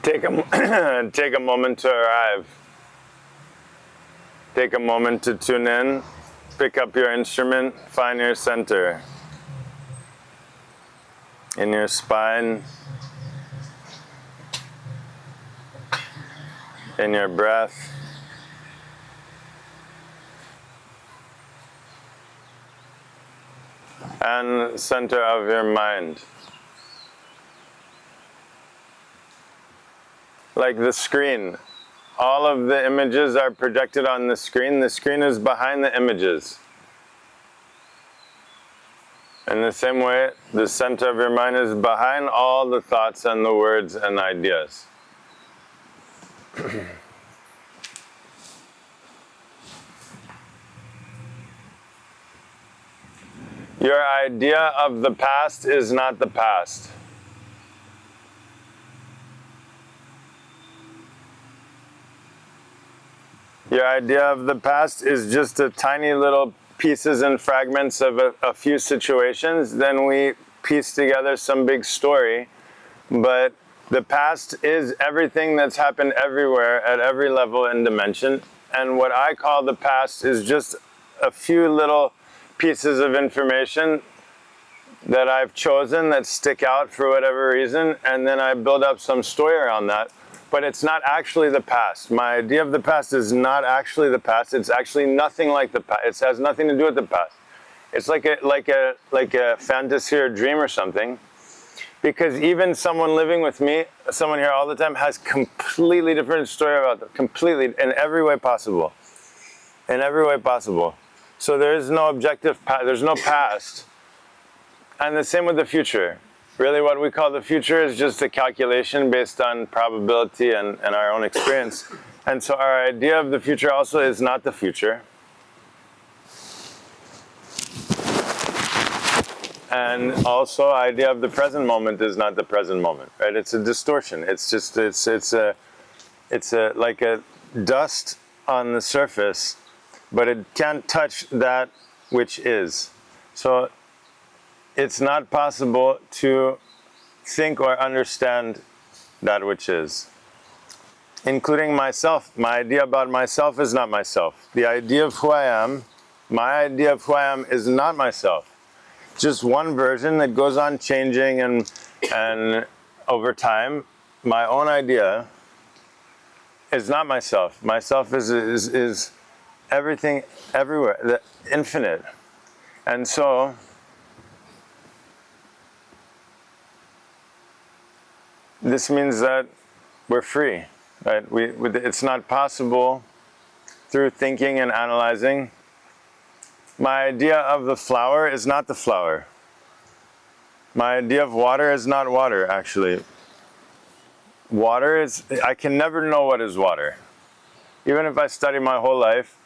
Take a moment to arrive. Take a moment to tune in. Pick up your instrument. Find your center. In your spine. In your breath. And center of your mind. Like the screen. All of the images are projected on the screen. The screen is behind the images. In the same way, the center of your mind is behind all the thoughts and the words and ideas. Your idea of the past is not the past. Your idea of the past is just a tiny little pieces and fragments of a few situations. Then we piece together some big story. But the past is everything that's happened everywhere at every level and dimension. And what I call the past is just a few little pieces of information that I've chosen that stick out for whatever reason. And then I build up some story around that. But it's not actually the past. My idea of the past is not actually the past. It's actually nothing like the past. It has nothing to do with the past. It's like a fantasy or dream or something. Because even someone living with me, someone here all the time, has completely different story about them. Completely, in every way possible. In every way possible. So there is no objective past. There's no past. And the same with the future. Really what we call the future is just a calculation based on probability and our own experience. And so our idea of the future also is not the future. And also our idea of the present moment is not the present moment, right? It's a distortion. It's just, it's like a dust on the surface, but it can't touch that which is. So it's not possible to think or understand that which is. Including myself. My idea about myself is not myself. The idea of who I am, my idea of who I am is not myself. Just one version that goes on changing and over time. My own idea is not myself. Myself is everything, everywhere, the infinite. And so this means that we're free, right? It's not possible through thinking and analyzing. My idea of the flower is not the flower. My idea of water is not water, actually. Water is, I can never know what is water. Even if I study my whole life,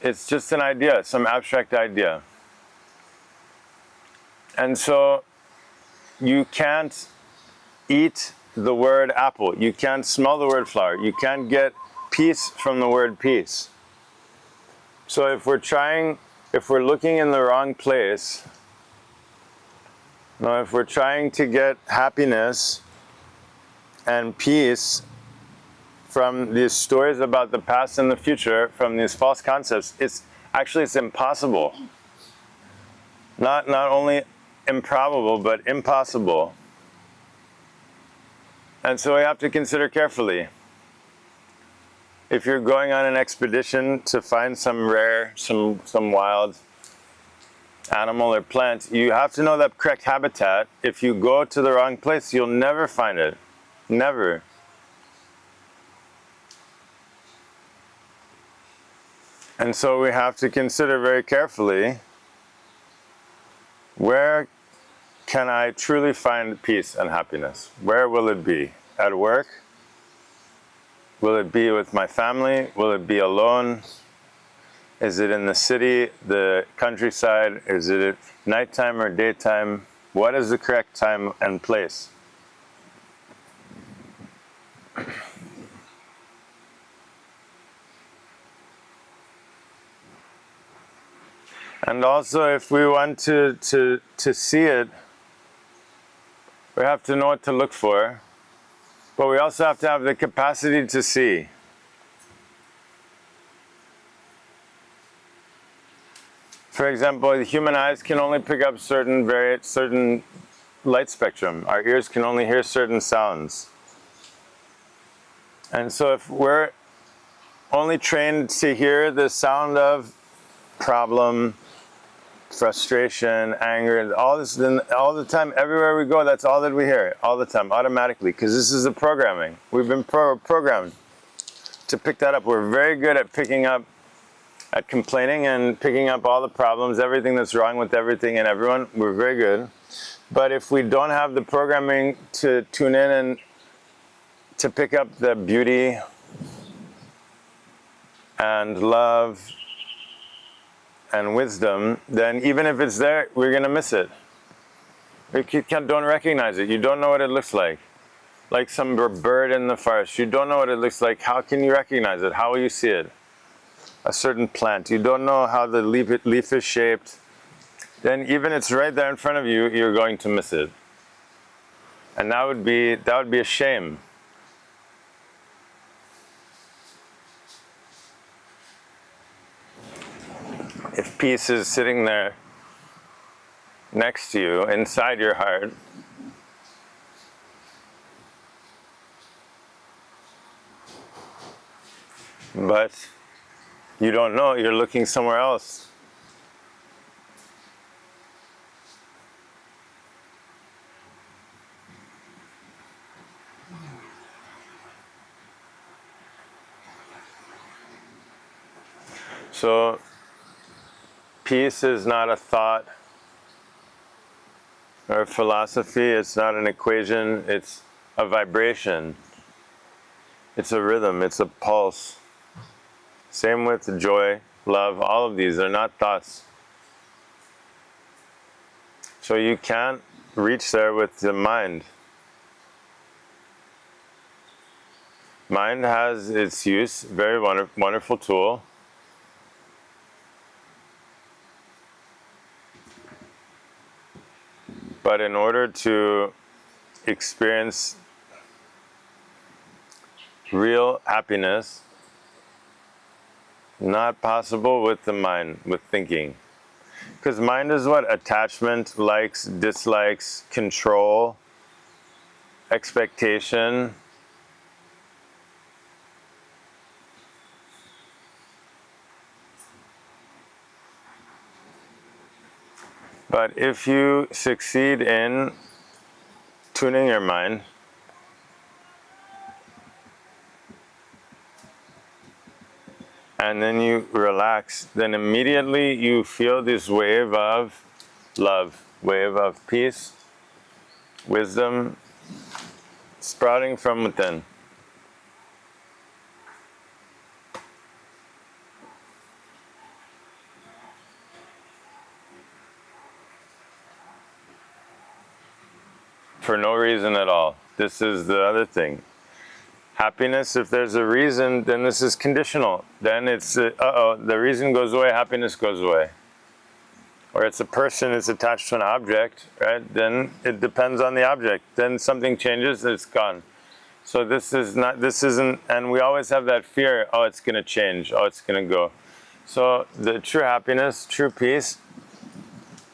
it's just an idea, some abstract idea. And so you can't eat the word apple. You can't smell the word flower. You can't get peace from the word peace. So if we're looking in the wrong place, if we're trying to get happiness and peace from these stories about the past and the future, from these false concepts, it's impossible. Not only improbable, but impossible. And so we have to consider carefully. If you're going on an expedition to find some rare, some wild animal or plant, you have to know that correct habitat. If you go to the wrong place, you'll never find it. Never. And so we have to consider very carefully, where can I truly find peace and happiness? Where will it be? At work? Will it be with my family? Will it be alone? Is it in the city, the countryside? Is it at nighttime or daytime? What is the correct time and place? And also, if we want to see it, we have to know what to look for. But we also have to have the capacity to see. For example, the human eyes can only pick up certain light spectrum. Our ears can only hear certain sounds. And so if we're only trained to hear the sound of problem, frustration, anger, all this, then all the time, everywhere we go, that's all that we hear, all the time, automatically, because this is the programming. We've been programmed to pick that up. We're very good at picking up, at complaining and picking up all the problems, everything that's wrong with everything and everyone. We're very good. But if we don't have the programming to tune in and to pick up the beauty and love and wisdom, then even if it's there, we're going to miss it. You don't recognize it. You don't know what it looks like. Like some bird in the forest. You don't know what it looks like. How can you recognize it? How will you see it? A certain plant. You don't know how the leaf is shaped. Then even it's right there in front of you, you're going to miss it. And that would be a shame. If peace is sitting there next to you, inside your heart, but you don't know, you're looking somewhere else. So, peace is not a thought or a philosophy, it's not an equation, it's a vibration. It's a rhythm, it's a pulse. Same with joy, love, all of these are not thoughts. So you can't reach there with the mind. Mind has its use, very wonderful tool. But in order to experience real happiness, not possible with the mind, with thinking. Because mind is what? Attachment, likes, dislikes, control, expectation. But if you succeed in tuning your mind, and then you relax, then immediately you feel this wave of love, wave of peace, wisdom, sprouting from within. For no reason at all. This is the other thing. Happiness, if there's a reason, then this is conditional. Then it's, the reason goes away, happiness goes away. Or it's a person is attached to an object, right? Then it depends on the object. Then something changes, it's gone. So this isn't, and we always have that fear, oh, it's going to change, oh, it's going to go. So the true happiness, true peace,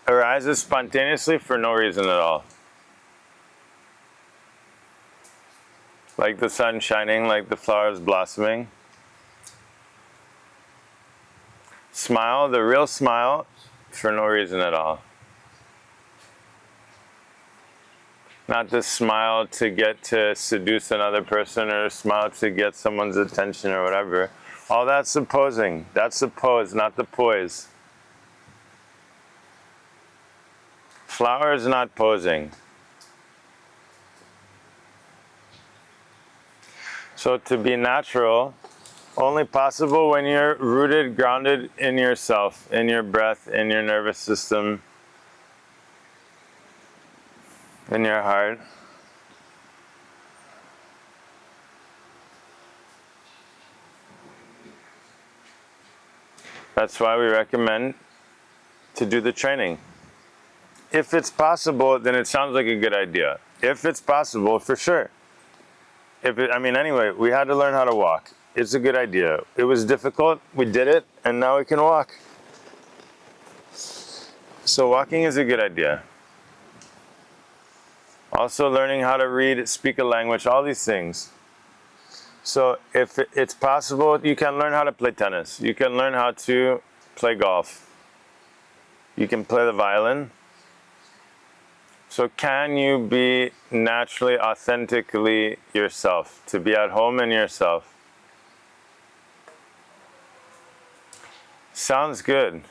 arises spontaneously for no reason at all. Like the sun shining, like the flowers blossoming. Smile, the real smile, for no reason at all. Not the smile to get to seduce another person or smile to get someone's attention or whatever. All that's the posing. That's the pose, not the poise. Flower is not posing. So to be natural, only possible when you're rooted, grounded in yourself, in your breath, in your nervous system, in your heart. That's why we recommend to do the training. If it's possible, then it sounds like a good idea. If it's possible, for sure. Anyway, we had to learn how to walk. It's a good idea. It was difficult. We did it, and now we can walk. So walking is a good idea. Also learning how to read, speak a language, all these things. So if it's possible, you can learn how to play tennis. You can learn how to play golf. You can play the violin. So can you be naturally, authentically yourself? To be at home in yourself. Sounds good.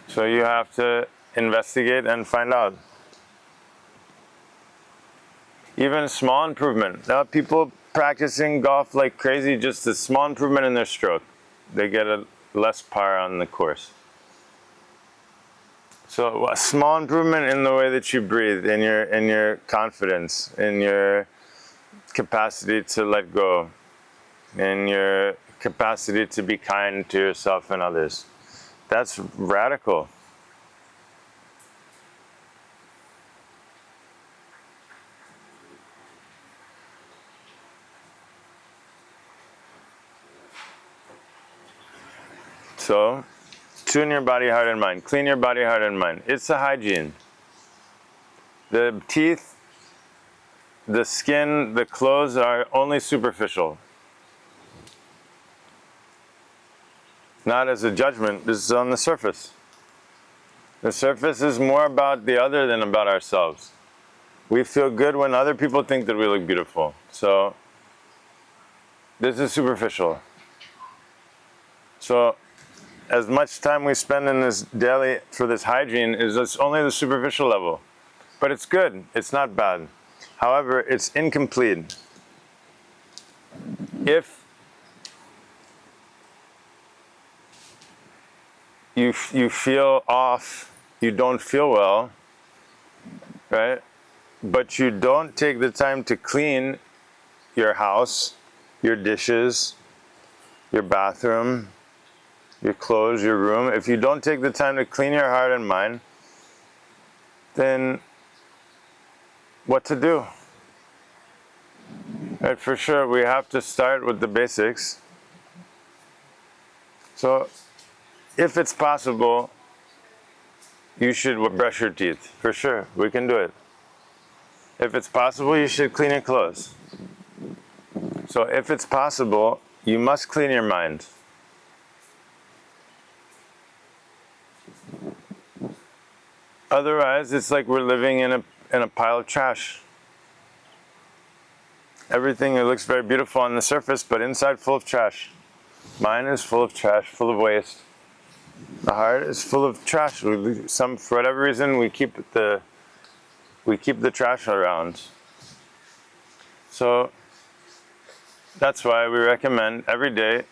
So you have to investigate and find out. Even small improvement. Now people practicing golf like crazy, just a small improvement in their stroke. They get a less par on the course. So a small improvement in the way that you breathe, in your confidence, in your capacity to let go, in your capacity to be kind to yourself and others. That's radical. So, tune your body, heart, and mind. Clean your body, heart, and mind. It's a hygiene. The teeth, the skin, the clothes are only superficial. Not as a judgment, this is on the surface. The surface is more about the other than about ourselves. We feel good when other people think that we look beautiful. So, this is superficial. So, as much time we spend in this daily for this hygiene is it's only the superficial level. But it's good, it's not bad. However, it's incomplete. If you feel off, you don't feel well, right? But you don't take the time to clean your house, your dishes, your bathroom, your clothes, your room. If you don't take the time to clean your heart and mind, then what to do? Right, for sure, we have to start with the basics. So, if it's possible, you should brush your teeth. For sure, we can do it. If it's possible, you should clean your clothes. So, if it's possible, you must clean your mind. Otherwise, it's like we're living in a pile of trash. Everything, it looks very beautiful on the surface, but inside full of trash. Mind is full of trash, full of waste. The heart is full of trash. For whatever reason, we keep the trash around. So that's why we recommend every day,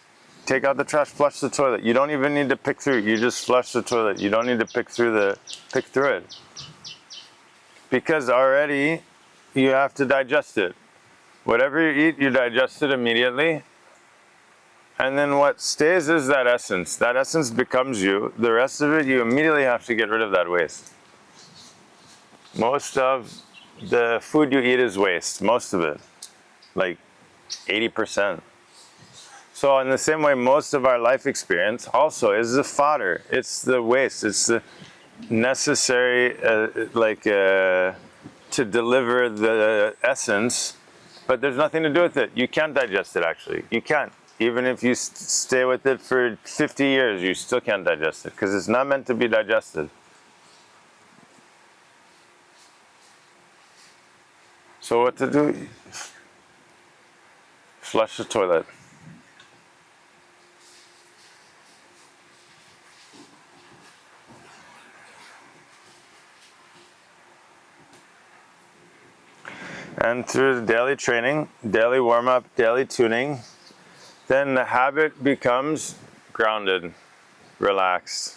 take out the trash, flush the toilet. You don't even need to pick through it. You just flush the toilet. You don't need to pick through it. Because already you have to digest it. Whatever you eat, you digest it immediately. And then what stays is that essence. That essence becomes you. The rest of it, you immediately have to get rid of that waste. Most of the food you eat is waste. Most of it. Like 80%. So in the same way, most of our life experience also is the fodder. It's the waste. It's the necessary, to deliver the essence, but there's nothing to do with it. You can't digest it, actually. You can't. Even if you stay with it for 50 years, you still can't digest it, because it's not meant to be digested. So what to do? Flush the toilet. And through the daily training, daily warm-up, daily tuning, then the habit becomes grounded, relaxed,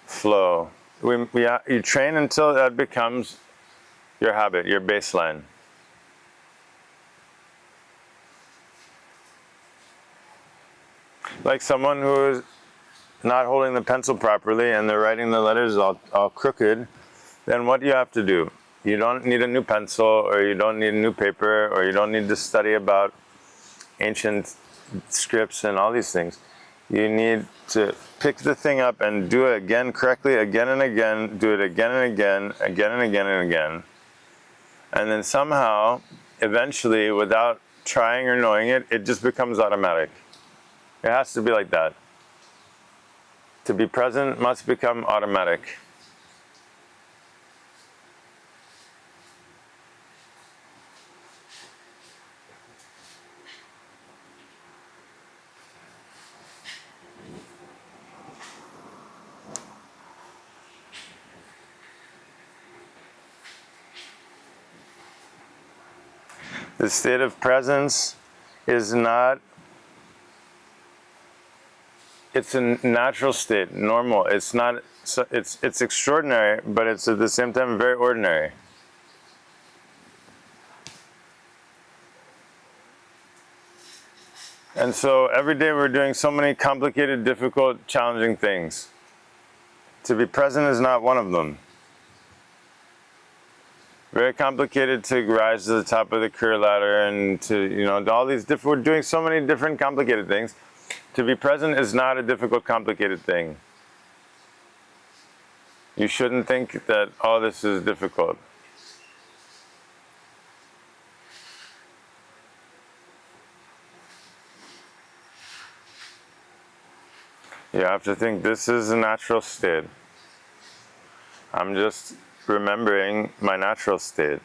flow. You train until that becomes your habit, your baseline. Like someone who not holding the pencil properly and they're writing the letters all crooked, then what do you have to do? You don't need a new pencil, or you don't need a new paper, or you don't need to study about ancient scripts and all these things. You need to pick the thing up and do it again correctly, again and again, do it again and again, again and again and again. And then somehow, eventually, without trying or knowing it, it just becomes automatic. It has to be like that. To be present must become automatic. The state of presence is not, it's a natural state, normal. It's not, it's extraordinary, but it's at the same time very ordinary. And so every day we're doing so many complicated, difficult, challenging things. To be present is not one of them. Very complicated to rise to the top of the career ladder and to, all these different, we're doing so many different complicated things. To be present is not a difficult, complicated thing. You shouldn't think that all this is difficult. You have to think this is a natural state. I'm just remembering my natural state.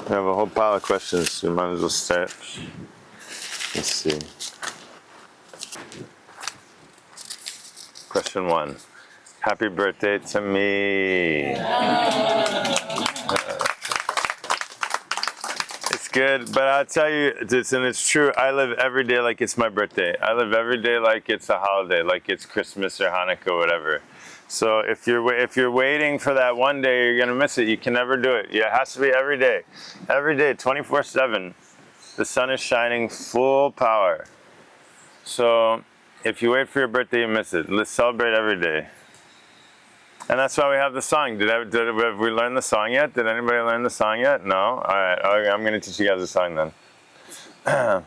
We have a whole pile of questions, so we might as well start. Let's see. Question 1. Happy birthday to me. It's good, but I'll tell you, it's true, I live every day like it's my birthday. I live every day like it's a holiday, like it's Christmas or Hanukkah or whatever. So if you're waiting for that one day, you're going to miss it. You can never do it. It has to be every day. Every day, 24/7. The sun is shining full power. So if you wait for your birthday, you miss it. Let's celebrate every day. And that's why we have the song. Have we learned the song yet? Did anybody learn the song yet? No? All right. Okay, I'm going to teach you guys the song then. All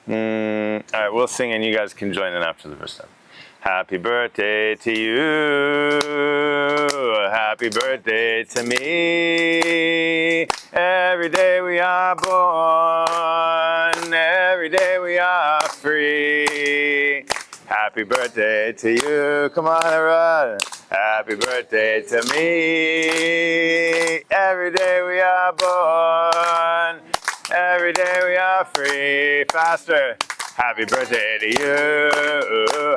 right, we'll sing and you guys can join in after the first time. Happy birthday to you. Happy birthday to me. Every day we are born. Every day we are free. Happy birthday to you. Come on, everyone. Happy birthday to me. Every day we are born. Every day we are free. Faster. Happy birthday to you.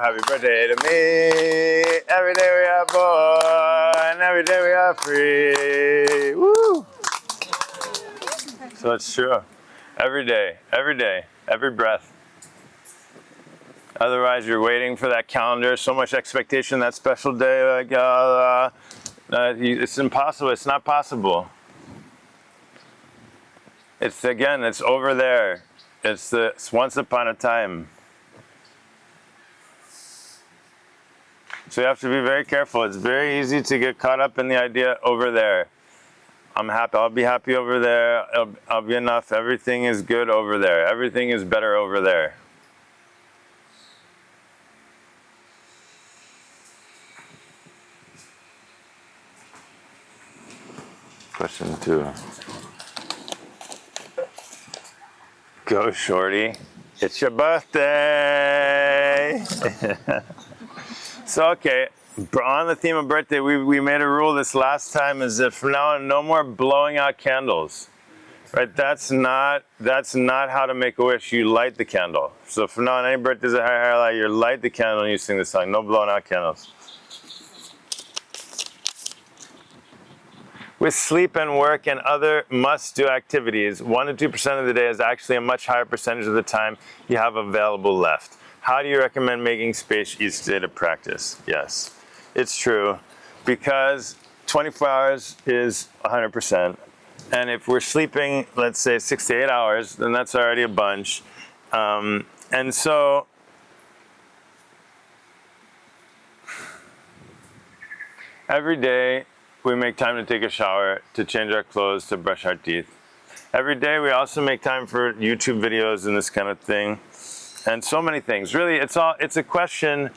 Happy birthday to me. Every day we are born. Every day we are free. Woo! So it's true. Every day, every breath. Otherwise, you're waiting for that calendar, so much expectation, that special day, it's impossible. It's not possible. It's over there. It's once upon a time. So you have to be very careful. It's very easy to get caught up in the idea over there. I'm happy. I'll be happy over there. I'll be enough. Everything is good over there. Everything is better over there. Question 2. Go, shorty. It's your birthday. So, okay, on the theme of birthday, we made a rule this last time is that from now on, no more blowing out candles. Right? That's not how to make a wish. You light the candle. So from now on, any birthdays that highlight, you light the candle and you sing the song. No blowing out candles. With sleep and work and other must-do activities, 1 to 2% of the day is actually a much higher percentage of the time you have available left. how do you recommend making space each day to practice? Yes, it's true, because 24 hours is 100%. And if we're sleeping, let's say 6 to 8 hours, then that's already a bunch. And so every day we make time to take a shower, to change our clothes, to brush our teeth. Every day we also make time for YouTube videos and this kind of thing, and so many things. Really, it's a question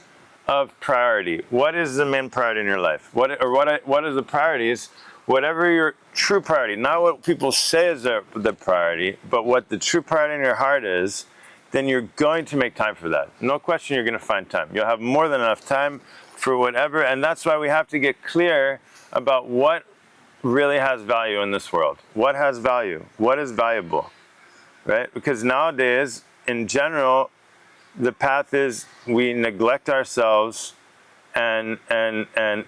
of priority. What is the main priority in your life? What are the priorities? Whatever your true priority, not what people say is the priority, but what the true priority in your heart is, then you're going to make time for that. No question, you're going to find time. You'll have more than enough time for whatever, and that's why we have to get clear about what really has value in this world. What has value? What is valuable? Right? Because nowadays, in general, the path is we neglect ourselves and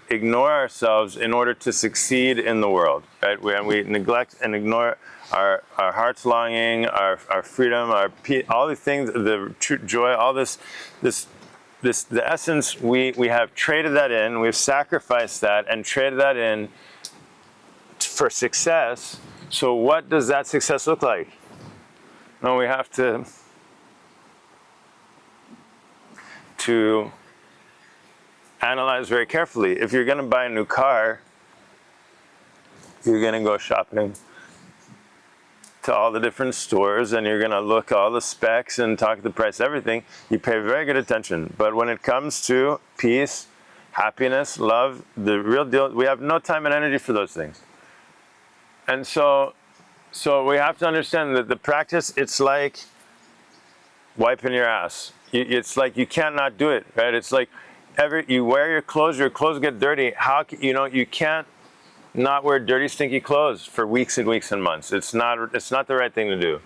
ignore ourselves in order to succeed in the world. Right? We neglect and ignore our heart's longing, our freedom, our peace, all the things, the true joy, all this, the essence. We have traded that in. We've sacrificed that and traded that in for success. So what does that success look like? No, we have to analyze very carefully. If you're going to buy a new car, you're going to go shopping to all the different stores, and you're going to look all the specs and talk the price, everything. You pay very good attention. But when it comes to peace, happiness, love, the real deal, we have no time and energy for those things. And so we have to understand that the practice, it's like wiping your ass. It's like you can't not do it, right? It's like you wear your clothes get dirty. You can't not wear dirty, stinky clothes for weeks and weeks and months. It's not the right thing to do.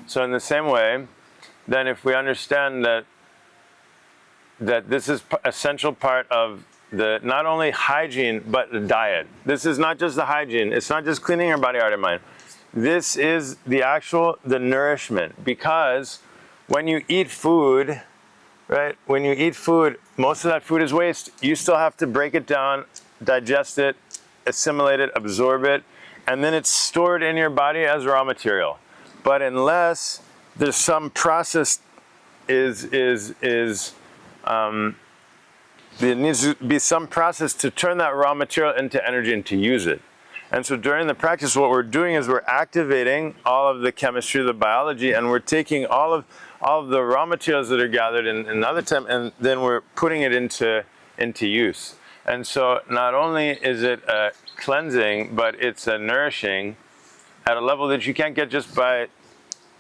So in the same way, then if we understand that this is essential part of the not only hygiene but the diet. This is not just the hygiene. It's not just cleaning your body, heart, and mind. This is the nourishment, because when you eat food, right? When you eat food, most of that food is waste. You still have to break it down, digest it, assimilate it, absorb it, and then it's stored in your body as raw material. But unless there's some process there needs to be some process to turn that raw material into energy and to use it. And so during the practice, what we're doing is we're activating all of the chemistry, the biology, and we're taking all of the raw materials that are gathered in another time, and then we're putting it into use. And so not only is it a cleansing, but it's a nourishing at a level that you can't get just by,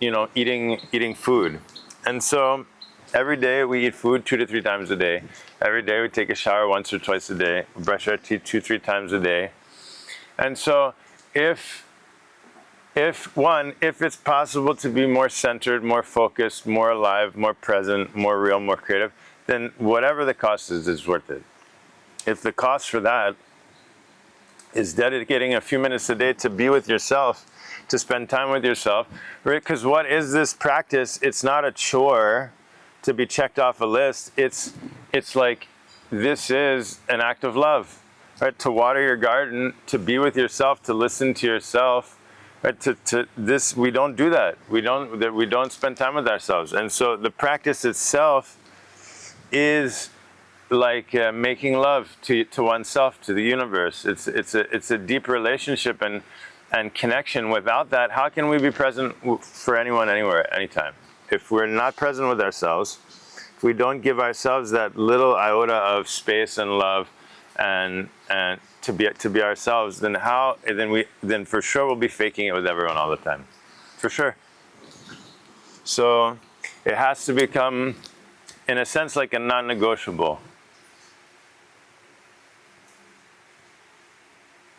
eating food. And so every day we eat food 2 to 3 times a day. Every day we take a shower once or twice a day. We brush our teeth 2-3 times a day. And so if it's possible to be more centered, more focused, more alive, more present, more real, more creative, then whatever the cost is worth it. If the cost for that is dedicating a few minutes a day to be with yourself, to spend time with yourself, right? Because what is this practice? It's not a chore to be checked off a list. It's like, this is an act of love, right? To water your garden, to be with yourself, to listen to yourself, right? To this, we don't do that. We don't spend time with ourselves. And so the practice itself is like making love to oneself, to the universe. It's a deep relationship and connection. Without that, how can we be present for anyone, anywhere, anytime? If we're not present with ourselves, if we don't give ourselves that little iota of space and love and to be ourselves, then for sure we'll be faking it with everyone all the time. For sure. So it has to become, in a sense, like a non-negotiable.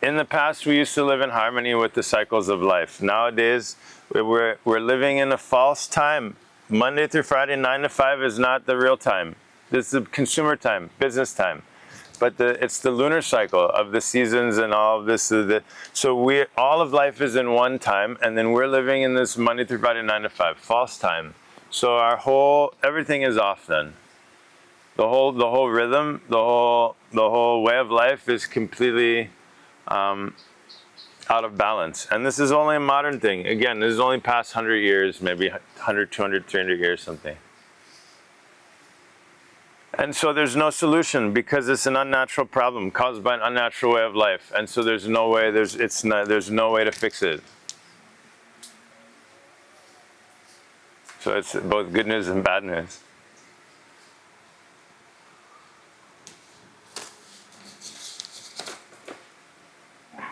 In the past, we used to live in harmony with the cycles of life. Nowadays, we're living in a false time. Monday through Friday, 9 to 5 is not the real time. This is consumer time, business time. But it's the lunar cycle of the seasons and all of this. So all of life is in one time, and then we're living in this Monday through Friday, 9 to 5, false time. So everything is off then. the whole rhythm, the whole way of life is completely out of balance. And this is only a modern thing. Again, this is only past 100 years, maybe 100, 200, 300 years, something. And so there's no solution because it's an unnatural problem caused by an unnatural way of life. And so there's no way, there's no way to fix it. So it's both good news and bad news.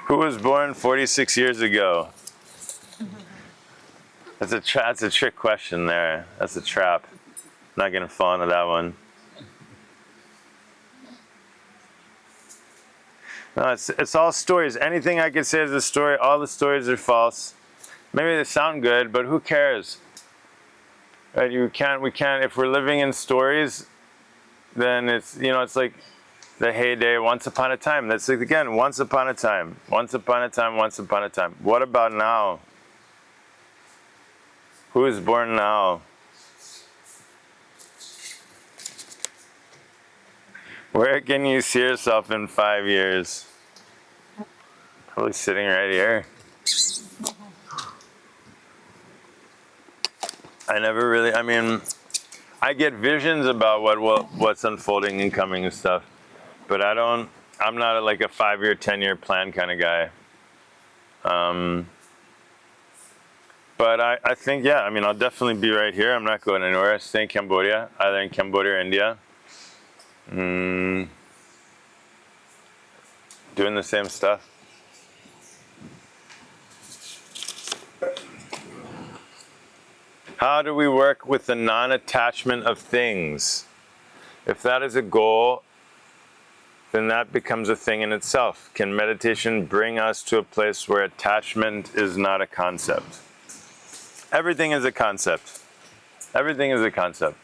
Who was born 46 years ago? That's a trick question there. That's a trap. Not gonna fall into that one. No, it's all stories. Anything I could say is a story. All the stories are false. Maybe they sound good, but who cares? Right? We can't. If we're living in stories, then it's like the heyday, once upon a time. That's like, again, once upon a time, once upon a time, once upon a time. What about now? Who is born now? Where can you see yourself in 5 years? Probably sitting right here. I get visions about what's unfolding and coming and stuff, but I'm not like a 5-year, 10-year plan kind of guy. But I think, yeah, I'll definitely be right here. I'm not going anywhere. I stay in Cambodia, either in Cambodia or India. Doing the same stuff. How do we work with the non-attachment of things? If that is a goal, then that becomes a thing in itself. Can meditation bring us to a place where attachment is not a concept? Everything is a concept. Everything is a concept.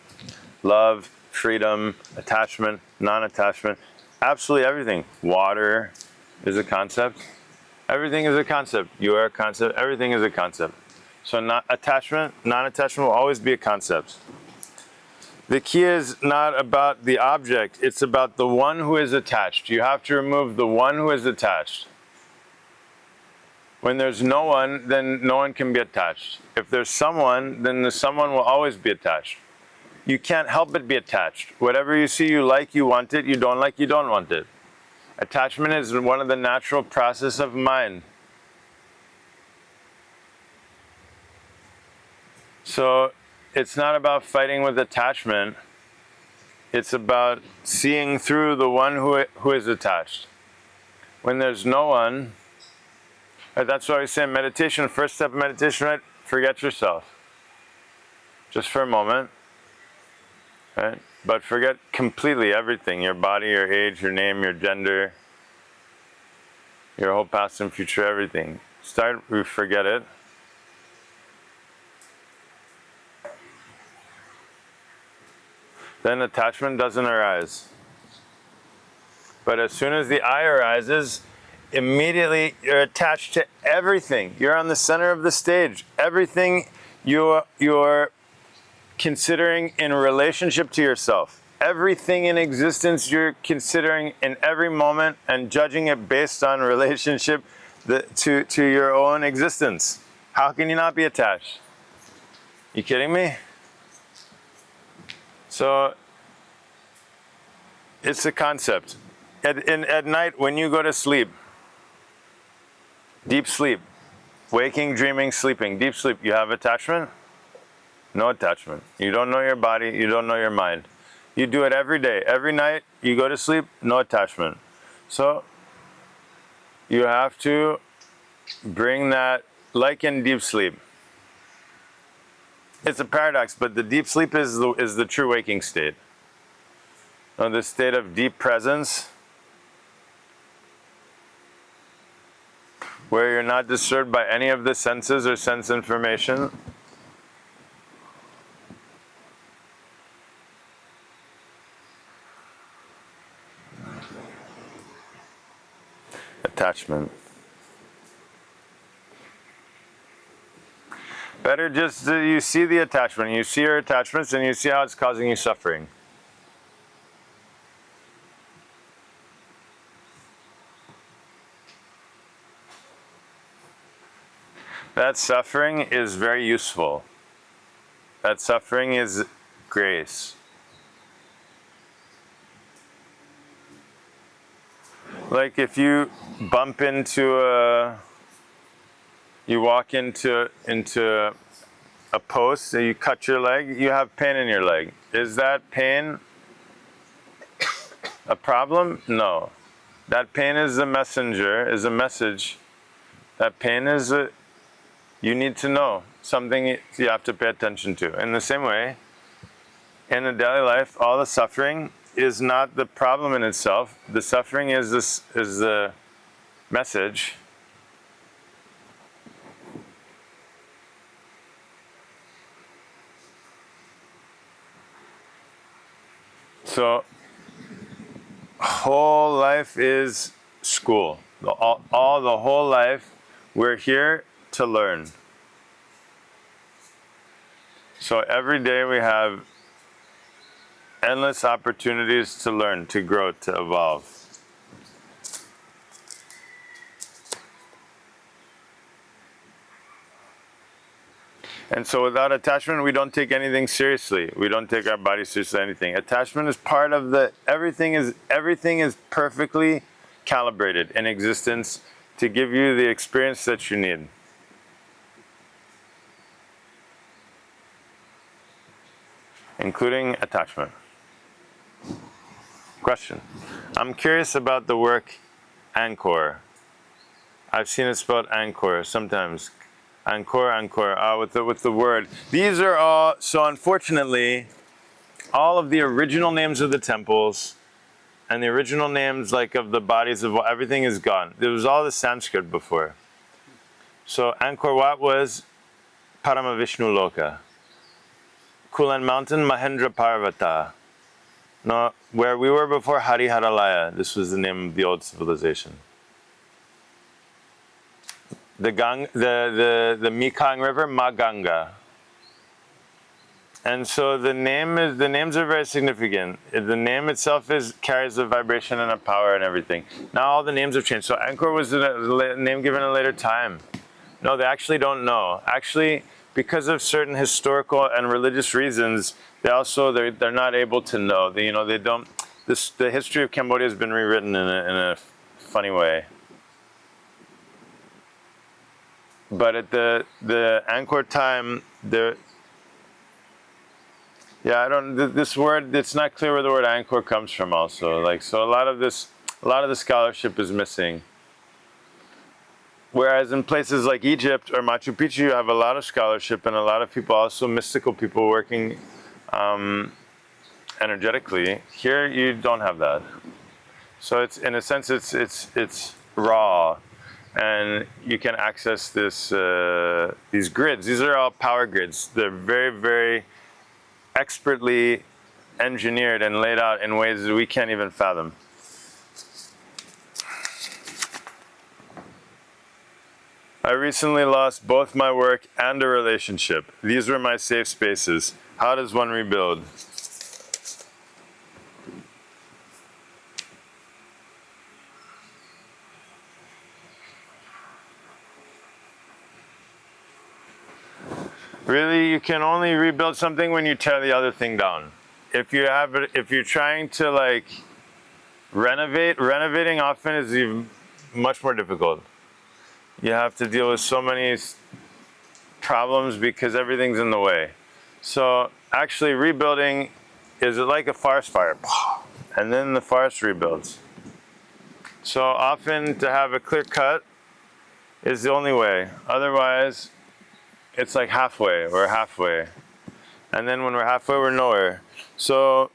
Love, freedom, attachment, non-attachment, absolutely everything. Water is a concept. Everything is a concept. You are a concept. Everything is a concept. So non-attachment will always be a concept. The key is not about the object, it's about the one who is attached. You have to remove the one who is attached. When there's no one, then no one can be attached. If there's someone, then the someone will always be attached. You can't help but be attached. Whatever you see, you like, you want it. You don't like, you don't want it. Attachment is one of the natural processes of mind. So it's not about fighting with attachment. It's about seeing through the one who is attached. When there's no one, right, that's why we say in meditation, first step of meditation, right? Forget yourself. Just for a moment. Right? But forget completely everything. Your body, your age, your name, your gender, your whole past and future, everything. We forget it. Then attachment doesn't arise. But as soon as the I arises, immediately you're attached to everything. You're on the center of the stage. Everything you're considering in relationship to yourself. Everything in existence you're considering in every moment and judging it based on relationship to your own existence. How can you not be attached? You kidding me? So it's a concept. At night when you go to sleep, deep sleep, waking, dreaming, sleeping, deep sleep, you have attachment? No attachment. You don't know your body, you don't know your mind. You do it every day. Every night you go to sleep, no attachment. So you have to bring that, like in deep sleep. It's a paradox, but the deep sleep is the true waking state. The state of deep presence, where you're not disturbed by any of the senses or sense information. Attachment. Better just you see the attachment, you see your attachments, and you see how it's causing you suffering. That suffering is very useful. That suffering is grace. Like if you bump into you walk into a post, so you cut your leg, you have pain in your leg. Is that pain a problem? No. That pain is a messenger, is a message. That pain is you need to know, something you have to pay attention to. In the same way, in the daily life, all the suffering is not the problem in itself. The suffering is the message. So, whole life is school. The whole life, we're here to learn. So every day we have endless opportunities to learn, to grow, to evolve. And so without attachment, we don't take anything seriously. We don't take our body seriously, anything. Attachment is part of everything is perfectly calibrated in existence to give you the experience that you need. Including attachment. Question. I'm curious about the work Angkor. I've seen it spelled Angkor sometimes. Angkor, with the word. These are all, so unfortunately, all of the original names of the temples and the original names like of the bodies of everything is gone. There was all the Sanskrit before. So Angkor Wat was Paramavishnu Loka. Kulan Mountain, Mahendra Parvata. No, where we were before, Hariharalaya. This was the name of the old civilization. The Mekong River, Maganga. And so the names are very significant. The name itself carries a vibration and a power and everything. Now all the names have changed. So Angkor was a name given at a later time. No, they actually don't know. Actually, because of certain historical and religious reasons, they're not able to know. They don't. The history of Cambodia has been rewritten in a funny way. But at the Angkor time, this word, it's not clear where the word Angkor comes from also. So a lot of the scholarship is missing. Whereas in places like Egypt or Machu Picchu, you have a lot of scholarship and a lot of people, also mystical people working energetically. Here you don't have that. So it's, in a sense, it's raw. And you can access these grids. These are all power grids. They're very, very expertly engineered and laid out in ways that we can't even fathom. I recently lost both my work and a relationship. These were my safe spaces. How does one rebuild? Really, you can only rebuild something when you tear the other thing down. If you're trying to renovating often is even much more difficult. You have to deal with so many problems because everything's in the way. So actually rebuilding is like a forest fire. And then the forest rebuilds. So often to have a clear cut is the only way. Otherwise, it's like halfway. We're halfway. And then when we're halfway, we're nowhere. So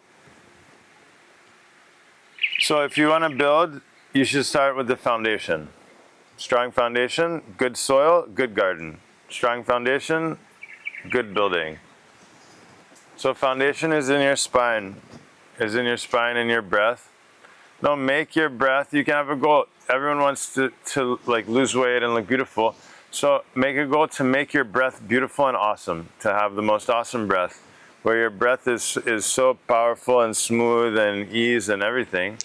if you want to build, you should start with the foundation. Strong foundation, good soil, good garden. Strong foundation, good building. So foundation is in your spine. And your breath. No, make your breath, you can have a goal. Everyone wants to lose weight and look beautiful. So make a goal to make your breath beautiful and awesome, to have the most awesome breath, where your breath is so powerful and smooth and ease and everything.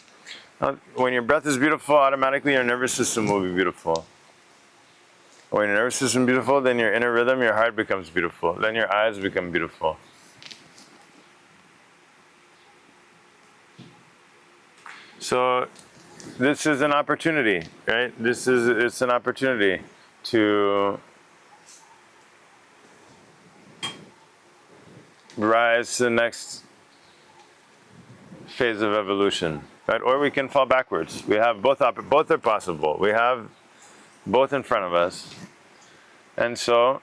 When your breath is beautiful, automatically your nervous system will be beautiful. When your nervous system is beautiful, then your inner rhythm, your heart becomes beautiful. Then your eyes become beautiful. So this is an opportunity, right? It's an opportunity to rise to the next phase of evolution, right? Or we can fall backwards. We have both are possible. We have both in front of us. And so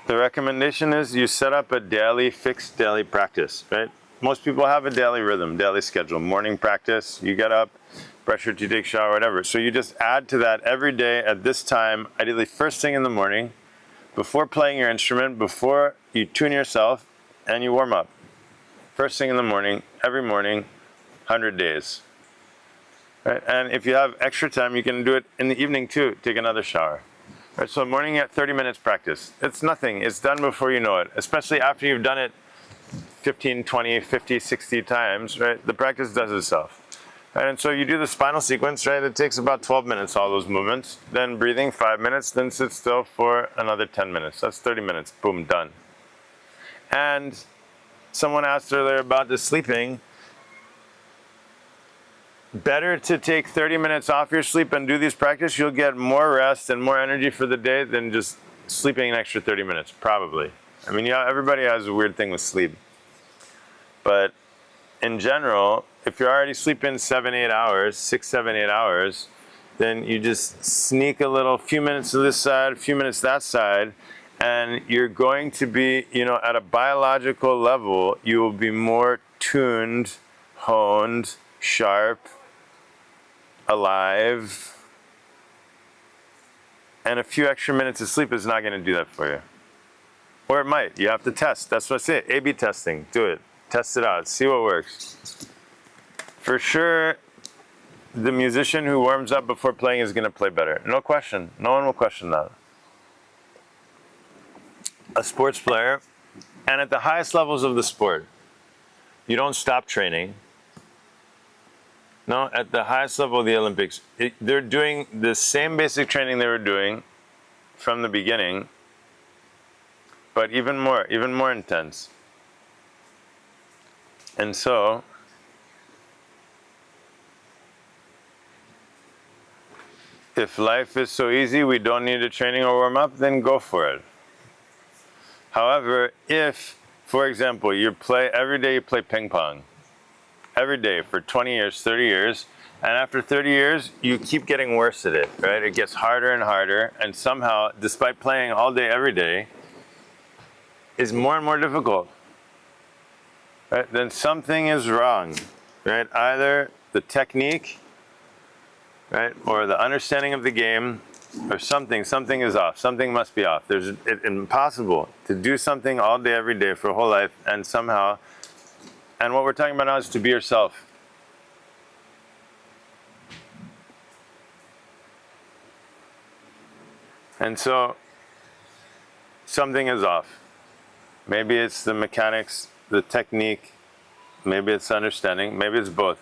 the recommendation is you set up a fixed daily practice, right? Most people have a daily rhythm, daily schedule, morning practice, you get up, brush your teeth, take a shower, whatever. So you just add to that every day at this time, ideally first thing in the morning, before playing your instrument, before you tune yourself, and you warm up. First thing in the morning, every morning, 100 days. Right? And if you have extra time, you can do it in the evening too, take another shower. Right, so morning at 30 minutes practice. It's nothing. It's done before you know it, especially after you've done it 15, 20, 50, 60 times, right? The practice does itself. Right, and so you do the spinal sequence, right? It takes about 12 minutes, all those movements. Then breathing, 5 minutes. Then sit still for another 10 minutes. That's 30 minutes. Boom, done. And someone asked earlier about the sleeping. Better to take 30 minutes off your sleep and do these practice. You'll get more rest and more energy for the day than just sleeping an extra 30 minutes, probably. I mean, yeah, everybody has a weird thing with sleep. But in general, if you're already sleeping 7, 8 hours, 6, 7, 8 hours, then you just sneak a little, few minutes to this side, a few minutes that side, and you're going to be, at a biological level, you will be more tuned, honed, sharp, alive, and a few extra minutes of sleep is not going to do that for you. Or it might. You have to test. That's what I say. A/B testing. Do it. Test it out. See what works. For sure, the musician who warms up before playing is going to play better. No question. No one will question that. A sports player, and at the highest levels of the sport, you don't stop training. No, at the highest level of the Olympics, they're doing the same basic training they were doing from the beginning, but even more intense. And so, if life is so easy, we don't need a training or warm up, then go for it. However, if, for example, every day you play ping pong, every day for 20 years, 30 years, and after 30 years, you keep getting worse at it, right? It gets harder and harder, and somehow, despite playing all day, every day, is more and more difficult, right? Then something is wrong, right? Either the technique, right, or the understanding of the game, or something is off. Something must be off. It's impossible to do something all day, every day for a whole life, and somehow, and what we're talking about now is to be yourself. And so, something is off. Maybe it's the mechanics, the technique, maybe it's understanding, maybe it's both.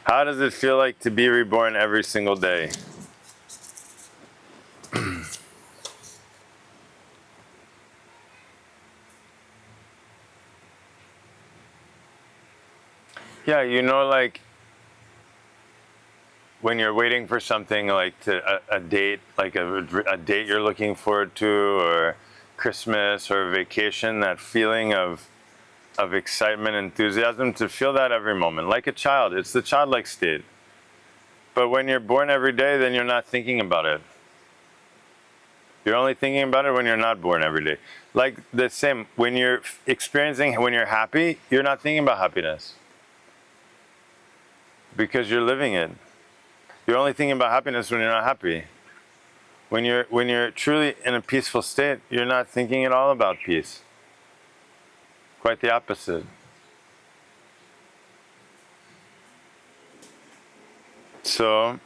How does it feel like to be reborn every single day? Yeah, like when you're waiting for something, like a date, like a date you're looking forward to, or Christmas or vacation, that feeling of excitement, enthusiasm, to feel that every moment, like a child. It's the childlike state. But when you're born every day, then you're not thinking about it. You're only thinking about it when you're not born every day. Like the same, when you're happy, you're not thinking about happiness, because you're living it. You're only thinking about happiness when you're not happy. When you're truly in a peaceful state, you're not thinking at all about peace. Quite the opposite. So,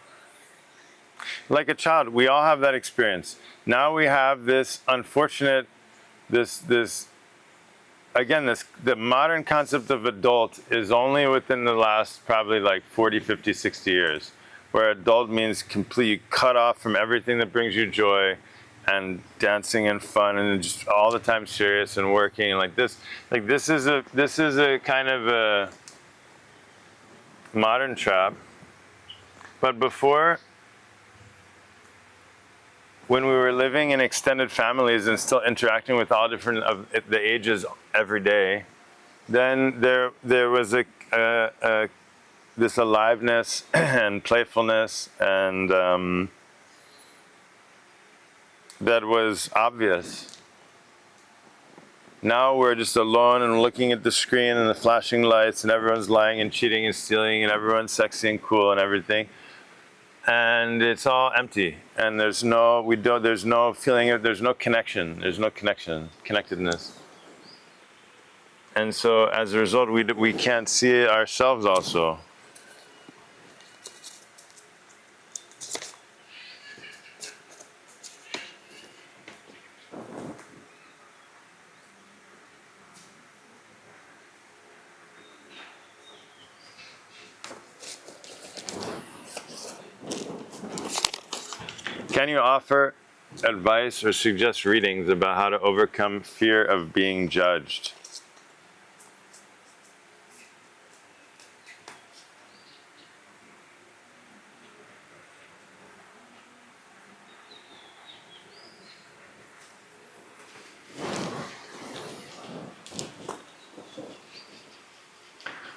like a child, we all have that experience. Now we have this unfortunate, the modern concept of adult is only within the last probably like 40, 50, 60 years, where adult means complete cut off from everything that brings you joy, and dancing and fun and just all the time serious and working and like this is a kind of a modern trap. But before, when we were living in extended families and still interacting with all different of the ages every day, then there was this aliveness and playfulness and that was obvious. Now we're just alone and looking at the screen and the flashing lights and everyone's lying and cheating and stealing and everyone's sexy and cool and everything. And it's all empty, and there's no feeling of, there's no connectedness. And so as a result, we can't see ourselves also. Can you offer advice or suggest readings about how to overcome fear of being judged?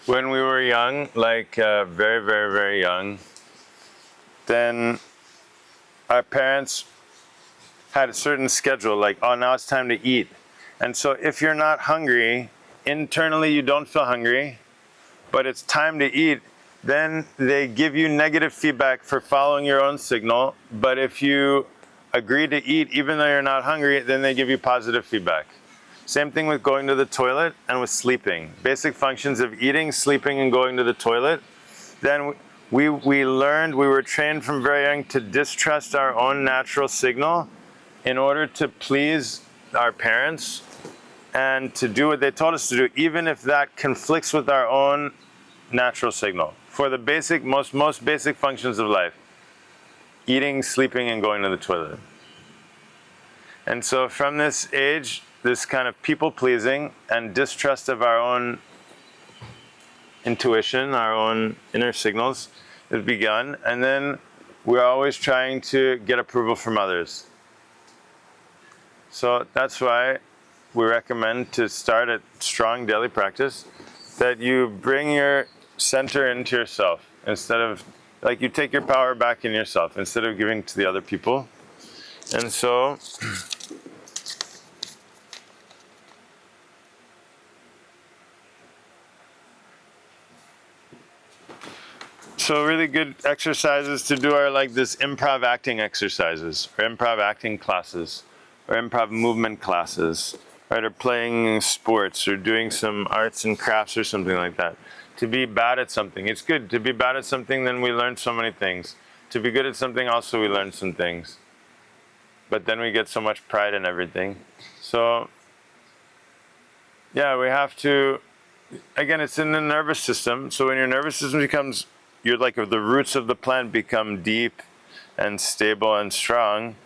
When we were young, like very, very, very young, then our parents had a certain schedule, like, oh, now it's time to eat. And so if you're not hungry, internally you don't feel hungry, but it's time to eat, then they give you negative feedback for following your own signal. But if you agree to eat, even though you're not hungry, then they give you positive feedback. Same thing with going to the toilet and with sleeping. Basic functions of eating, sleeping, and going to the toilet. Then we were trained from very young to distrust our own natural signal in order to please our parents and to do what they told us to do, even if that conflicts with our own natural signal. For the basic, most basic functions of life: eating, sleeping, and going to the toilet. And so from this age, this kind of people-pleasing and distrust of our own intuition, our own inner signals, has begun. And then we're always trying to get approval from others. So that's why we recommend to start a strong daily practice, that you bring your center into yourself, instead of, like, you take your power back in yourself instead of giving to the other people. And so really good exercises to do are like this improv acting exercises, or improv acting classes, or improv movement classes, right? Or playing sports, or doing some arts and crafts or something like that. To be bad at something. It's good to be bad at something, then we learn so many things. To be good at something, also we learn some things. But then we get so much pride in everything. So, yeah, we have to, again, it's in the nervous system. So when your nervous system becomes, you're like, the roots of the plant become deep and stable and strong,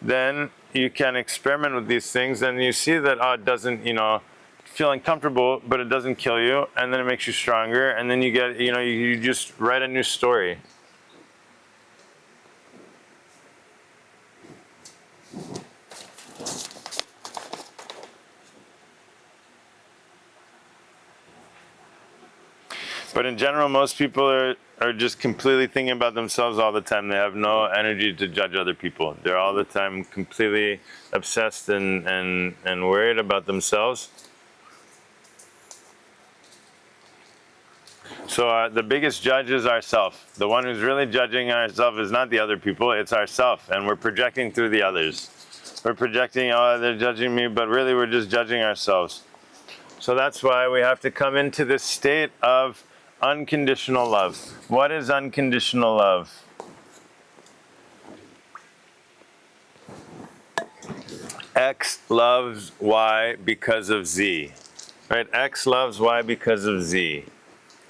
then you can experiment with these things, and you see that, it doesn't, feel uncomfortable, but it doesn't kill you, and then it makes you stronger, and then you get, you just write a new story. But in general, most people are just completely thinking about themselves all the time. They have no energy to judge other people. They're all the time completely obsessed and worried about themselves. So the biggest judge is ourselves. The one who's really judging ourselves is not the other people, it's ourselves. And we're projecting through the others. We're projecting, they're judging me, but really we're just judging ourselves. So that's why we have to come into this state of unconditional love. What is unconditional love? X loves Y because of Z. Right? X loves Y because of Z.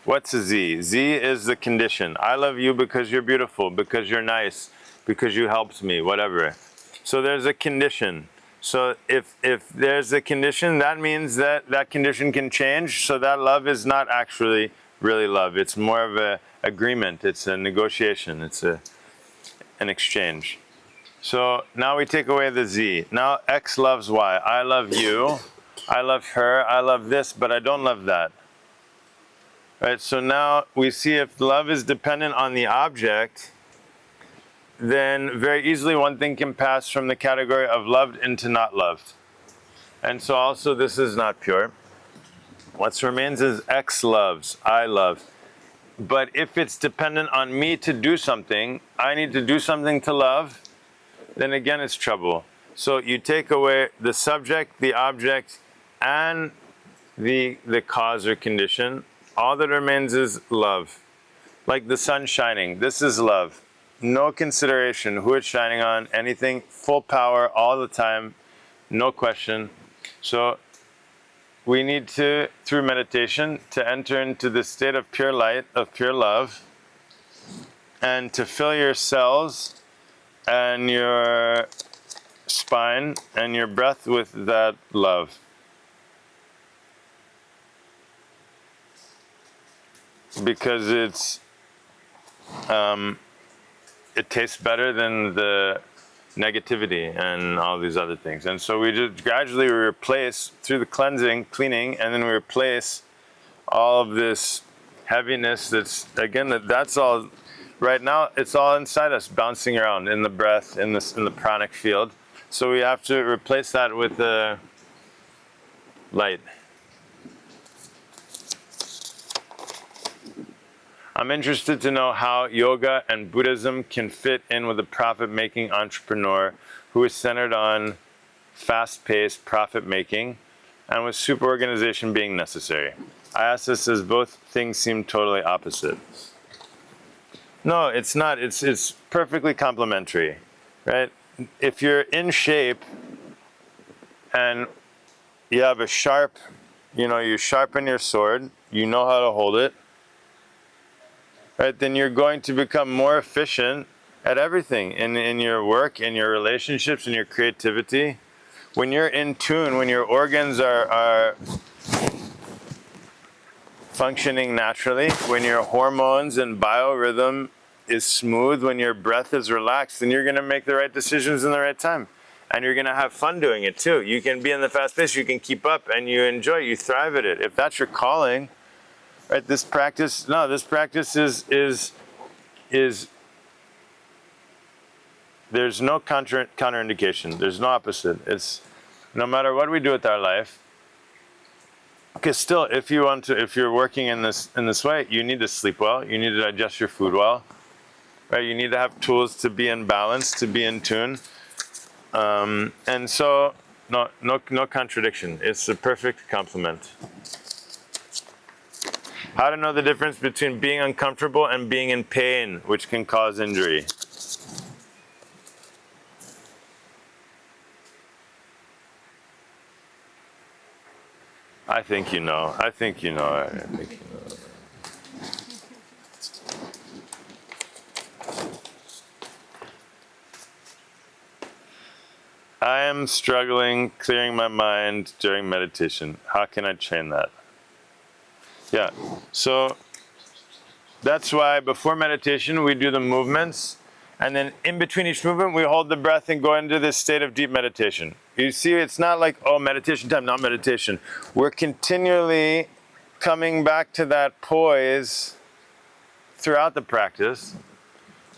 What's a Z? Z is the condition. I love you because you're beautiful, because you're nice, because you helped me, whatever. So there's a condition. So if there's a condition, that means that that condition can change. So that love is not actually really love. It's more of a agreement. It's a negotiation. It's an exchange. So now we take away the Z. Now X loves Y. I love you. I love her. I love this, but I don't love that. Right, so now we see if love is dependent on the object, then very easily one thing can pass from the category of loved into not loved. And so also this is not pure. What remains is X loves, I love. But if it's dependent on me to do something, I need to do something to love, then again it's trouble. So you take away the subject, the object, and the cause or condition. All that remains is love. Like the sun shining. This is love. No consideration who it's shining on, anything, full power all the time, no question. So we need to, through meditation, to enter into the state of pure light, of pure love, and to fill your cells and your spine and your breath with that love. Because it tastes better than the negativity and all these other things. And so we just gradually replace through the cleaning, and then we replace all of this heaviness that's all right now, it's all inside us, bouncing around in the breath, in the pranic field. So we have to replace that with the light. I'm interested to know how yoga and Buddhism can fit in with a profit-making entrepreneur who is centered on fast-paced profit-making and with super-organization being necessary. I ask this as both things seem totally opposite. No, it's not. It's perfectly complementary, right? If you're in shape and you have a sharp, you sharpen your sword, you know how to hold it, right, then you're going to become more efficient at everything in your work, in your relationships, in your creativity. When you're in tune, when your organs are functioning naturally, when your hormones and biorhythm is smooth, when your breath is relaxed, then you're going to make the right decisions in the right time. And you're going to have fun doing it too. You can be in the fast pace, you can keep up, and you enjoy, you thrive at it. If that's your calling, right, this practice is there's no counterindication. There's no opposite. It's no matter what we do with our life. Because still, if you're working in this way, you need to sleep well. You need to digest your food well. Right? You need to have tools to be in balance, to be in tune. And so, no contradiction. It's a perfect complement. How to know the difference between being uncomfortable and being in pain, which can cause injury. I think you know. I think you know. I am struggling clearing my mind during meditation. How can I train that? Yeah, so that's why before meditation we do the movements, and then in between each movement we hold the breath and go into this state of deep meditation. You see, it's not like, oh, meditation time, not meditation. We're continually coming back to that poise throughout the practice,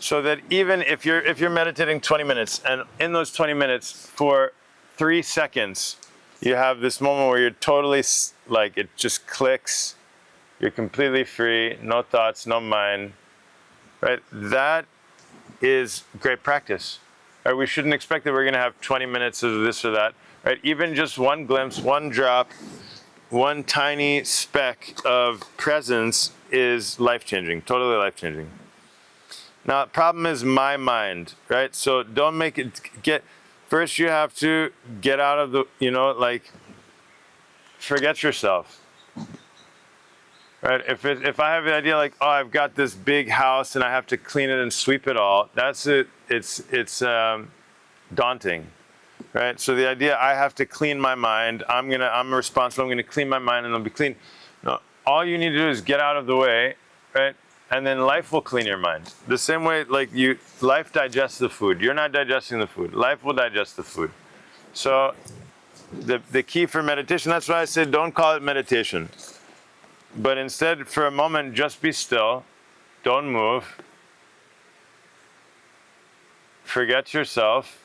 so that even if you're meditating 20 minutes, and in those 20 minutes for 3 seconds you have this moment where you're totally, like, it just clicks. You're completely free, no thoughts, no mind, right? That is great practice. Right? We shouldn't expect that we're going to have 20 minutes of this or that, right? Even just one glimpse, one drop, one tiny speck of presence is life-changing, totally life-changing. Now, the problem is my mind, right? So don't make it first you have to get out of the, like, forget yourself. Right? If I have the idea like, oh, I've got this big house and I have to clean it and sweep it all, that's it. It's daunting, right? So the idea I have to clean my mind, I'm responsible. I'm gonna clean my mind and it'll be clean. No, all you need to do is get out of the way, right? And then life will clean your mind. The same way, like life digests the food. You're not digesting the food. Life will digest the food. So the key for meditation, that's why I said don't call it meditation. But instead, for a moment, just be still. Don't move. Forget yourself.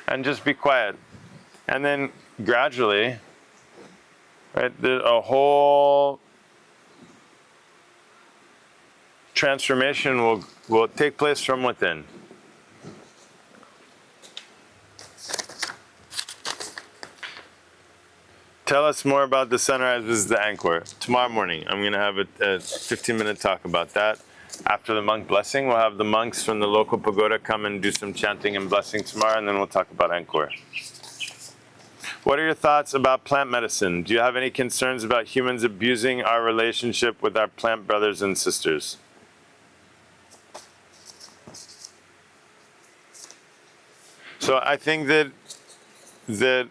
And just be quiet. And then gradually, right, a whole transformation will take place from within. Tell us more about the sunrise visit to Angkor. Tomorrow morning, I'm going to have a 15-minute talk about that. After the monk blessing, we'll have the monks from the local pagoda come and do some chanting and blessing tomorrow, and then we'll talk about Angkor. What are your thoughts about plant medicine? Do you have any concerns about humans abusing our relationship with our plant brothers and sisters? So I think that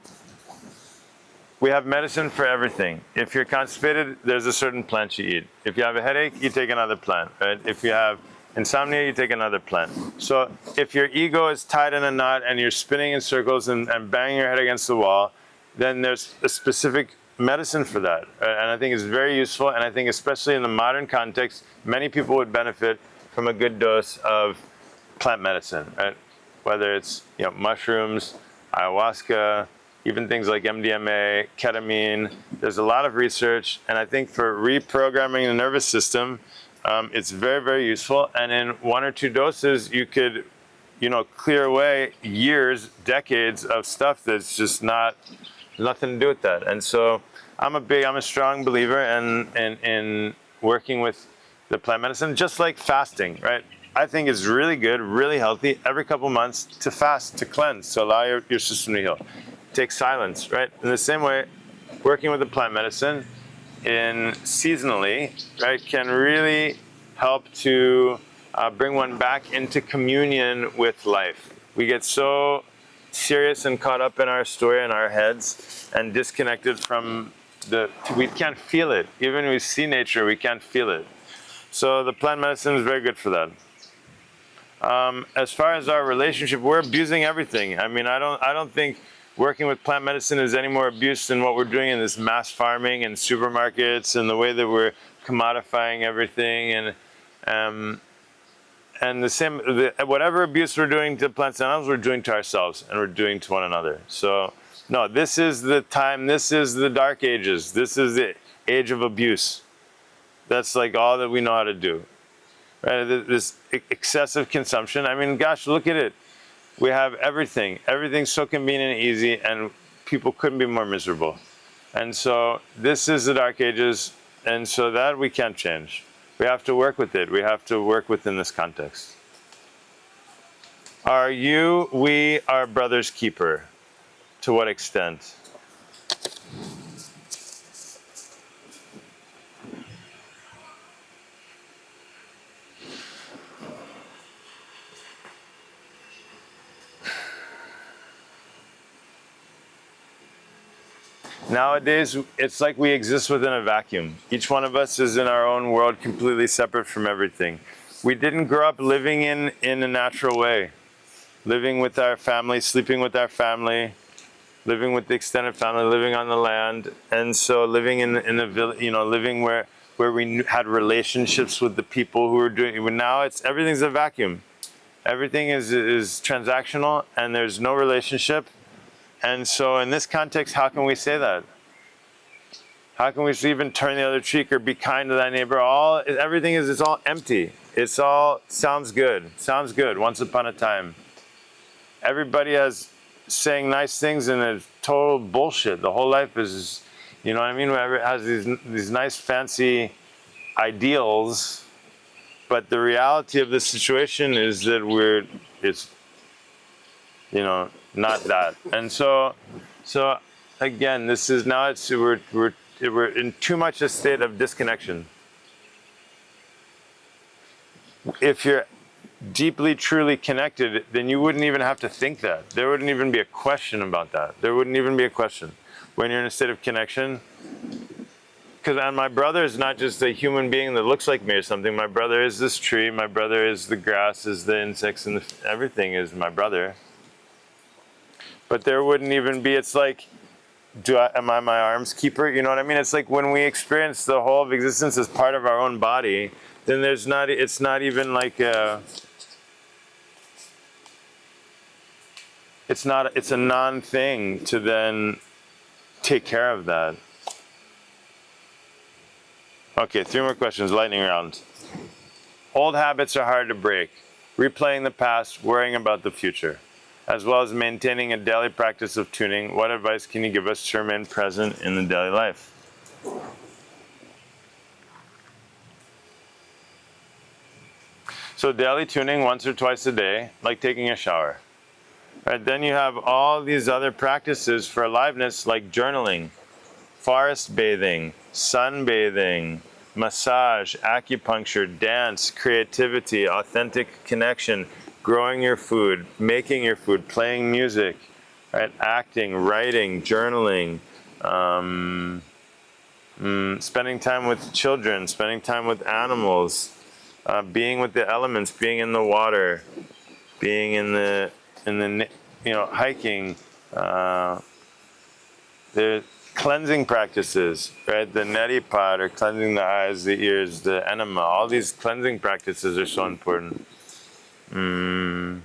we have medicine for everything. If you're constipated, there's a certain plant you eat. If you have a headache, you take another plant, right? If you have insomnia, you take another plant. So if your ego is tied in a knot and you're spinning in circles and banging your head against the wall, then there's a specific medicine for that. And I think it's very useful. And I think especially in the modern context, many people would benefit from a good dose of plant medicine, right? Whether it's mushrooms, ayahuasca, even things like MDMA, ketamine. There's a lot of research, and I think for reprogramming the nervous system, it's very, very useful. And in 1 or 2 doses, you could, clear away years, decades of stuff that's just nothing to do with that. And so I'm a strong believer in working with the plant medicine, just like fasting, right? I think it's really good, really healthy, every couple months to fast, to cleanse, to allow your system to heal. Take silence, right? In the same way, working with the plant medicine seasonally, right, can really help to bring one back into communion with life. We get so serious and caught up in our story in our heads and disconnected from we can't feel it. Even when we see nature, we can't feel it. So the plant medicine is very good for that. As far as our relationship, we're abusing everything. I mean, I don't think working with plant medicine is any more abuse than what we're doing in this mass farming and supermarkets and the way that we're commodifying everything and the same whatever abuse we're doing to plants and animals, we're doing to ourselves and we're doing to one another. So no, this is the time. This is the dark ages. This is the age of abuse. That's like all that we know how to do. Right? This excessive consumption. I mean, gosh, look at it. We have everything. Everything's so convenient and easy, and people couldn't be more miserable. And so this is the dark ages, and so that we can't change. We have to work with it. We have to work within this context. Are we our brother's keeper? To what extent? Nowadays, it's like we exist within a vacuum. Each one of us is in our own world, completely separate from everything. We didn't grow up living in a natural way, living with our family, sleeping with our family, living with the extended family, living on the land, and so living in a village, living where we had relationships with the people who were doing it. Now everything's a vacuum. Everything is transactional, and there's no relationship. And so in this context, how can we say that? How can we even turn the other cheek or be kind to thy neighbor? Everything it's all empty. It's all sounds good once upon a time. everybody has saying nice things and it's total bullshit. The whole life is, you know what I mean? Whoever has these nice fancy ideals, but the reality of the situation is that it's, you know, not that. And so again, this is now we're in too much a state of disconnection. If you're deeply, truly connected, then you wouldn't even have to think that. There wouldn't even be a question about that. There wouldn't even be a question. When you're in a state of connection, because my brother is not just a human being that looks like me or something. My brother is this tree. My brother is the grass, is the insects, and everything is my brother. But there wouldn't even be, it's like, am I my arm's keeper? You know what I mean? It's like when we experience the whole of existence as part of our own body, then it's not even like it's a non-thing to then take care of that. Okay, 3 more questions, lightning round. Old habits are hard to break. Replaying the past, worrying about the future, as well as maintaining a daily practice of tuning. What advice can you give us to remain present in the daily life? So daily tuning once or twice a day, like taking a shower. Right, then you have all these other practices for aliveness, like journaling, forest bathing, sunbathing, massage, acupuncture, dance, creativity, authentic connection, growing your food, making your food, playing music, right? Acting, writing, journaling, spending time with children, spending time with animals, being with the elements, being in the water, being in the hiking. The cleansing practices, right? The neti pot, or cleansing the eyes, the ears, the enema. All these cleansing practices are so important. Food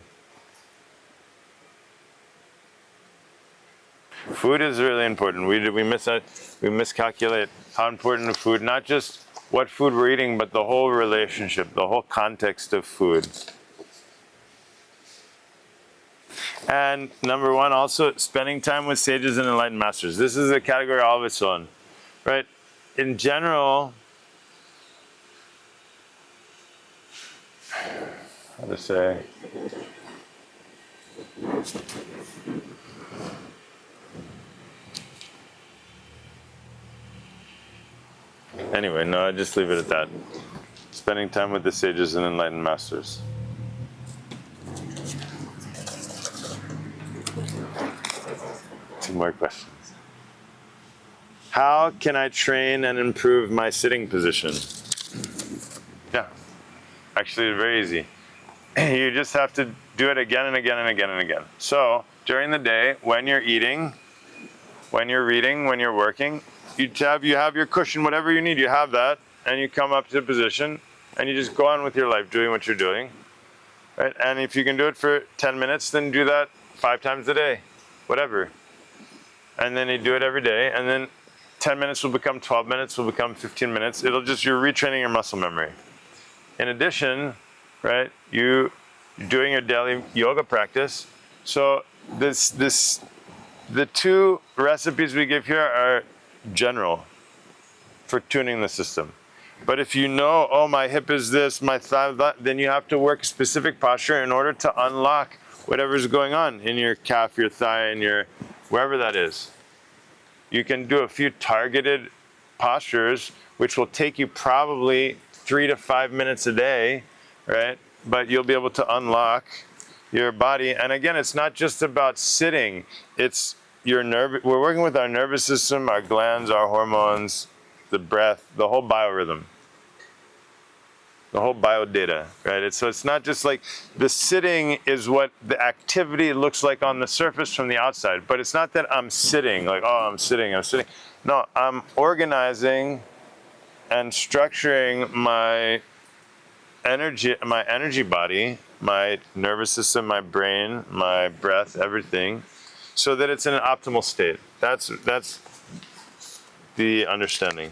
is really important. We miscalculate how important food, not just what food we're eating, but the whole relationship, the whole context of food. And number 1, also spending time with sages and enlightened masters. This is a category all of its own, right? In general, how to say? Anyway, no, I just leave it at that. Spending time with the sages and enlightened masters. Two more questions. How can I train and improve my sitting position? Yeah, actually very easy. You just have to do it again and again and again and again. So during the day, when you're eating, when you're reading, when you're working, you have your cushion, whatever you need, you have that, and you come up to a position, and you just go on with your life doing what you're doing. Right? And if you can do it for 10 minutes, then do that 5 times a day, whatever. And then you do it every day, and then 10 minutes will become 12 minutes, will become 15 minutes. You're retraining your muscle memory. In addition, right, you're doing your daily yoga practice. So the 2 recipes we give here are general for tuning the system. But if you know, oh, my hip is this, my thigh that, then you have to work specific posture in order to unlock whatever's going on in your calf, your thigh, and your wherever that is. You can do a few targeted postures, which will take you probably 3 to 5 minutes a day, right? But you'll be able to unlock your body. And again, it's not just about sitting. It's we're working with our nervous system, our glands, our hormones, the breath, the whole biorhythm, the whole biodata, right? So it's not just like the sitting is what the activity looks like on the surface from the outside, but it's not that I'm sitting, like, oh, I'm sitting. No, I'm organizing and structuring my energy body, my nervous system, my brain, my breath, everything, so that it's in an optimal state. That's the understanding.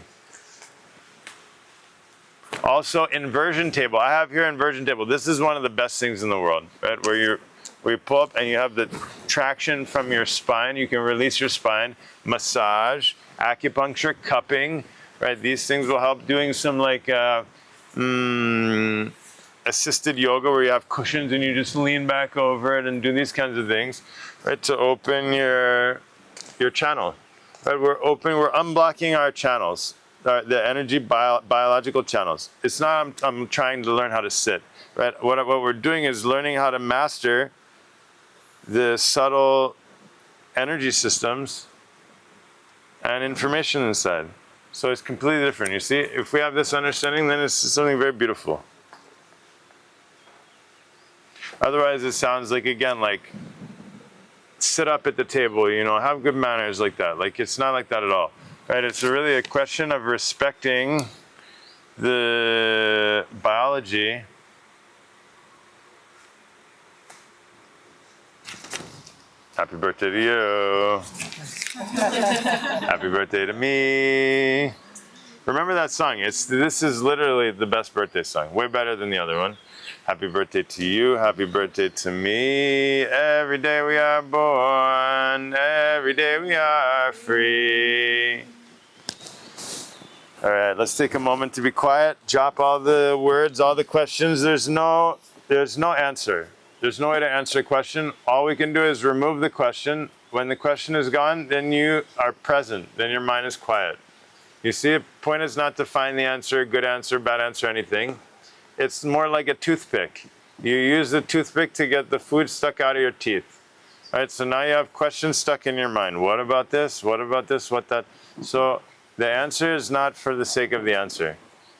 Also, inversion table. I have here inversion table. This is one of the best things in the world, right? Where where you pull up and you have the traction from your spine. You can release your spine. Massage, acupuncture, cupping, right? These things will help. Doing some like assisted yoga where you have cushions and you just lean back over it and do these kinds of things, right? To open your channel. Right? We're unblocking our channels, the energy biological channels. It's not I'm trying to learn how to sit. Right? What we're doing is learning how to master the subtle energy systems and information inside. So it's completely different. You see, if we have this understanding, then it's something very beautiful. Otherwise, it sounds like, again, like sit up at the table, have good manners like that. Like, it's not like that at all. Right? It's really a question of respecting the biology. Happy birthday to you. Happy birthday to me. Remember that song. This is literally the best birthday song. Way better than the other one. Happy birthday to you. Happy birthday to me. Every day we are born. Every day we are free. All right, let's take a moment to be quiet. Drop all the words, all the questions. There's no answer. There's no way to answer a question. All we can do is remove the question. When the question is gone, then you are present. Then your mind is quiet. You see, the point is not to find the answer, good answer, bad answer, anything. It's more like a toothpick. You use the toothpick to get the food stuck out of your teeth. All right, so now you have questions stuck in your mind. What about this? What about this? What that? So the answer is not for the sake of the answer.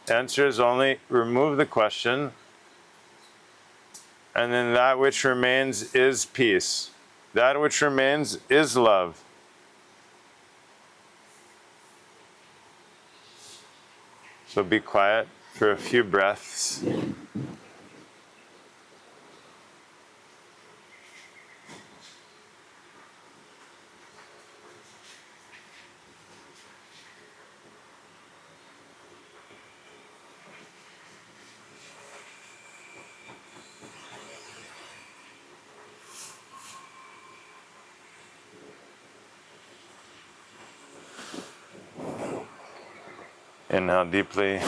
The answer is only remove the question, and then that which remains is peace. That which remains is love. So be quiet for a few breaths. Inhale deeply.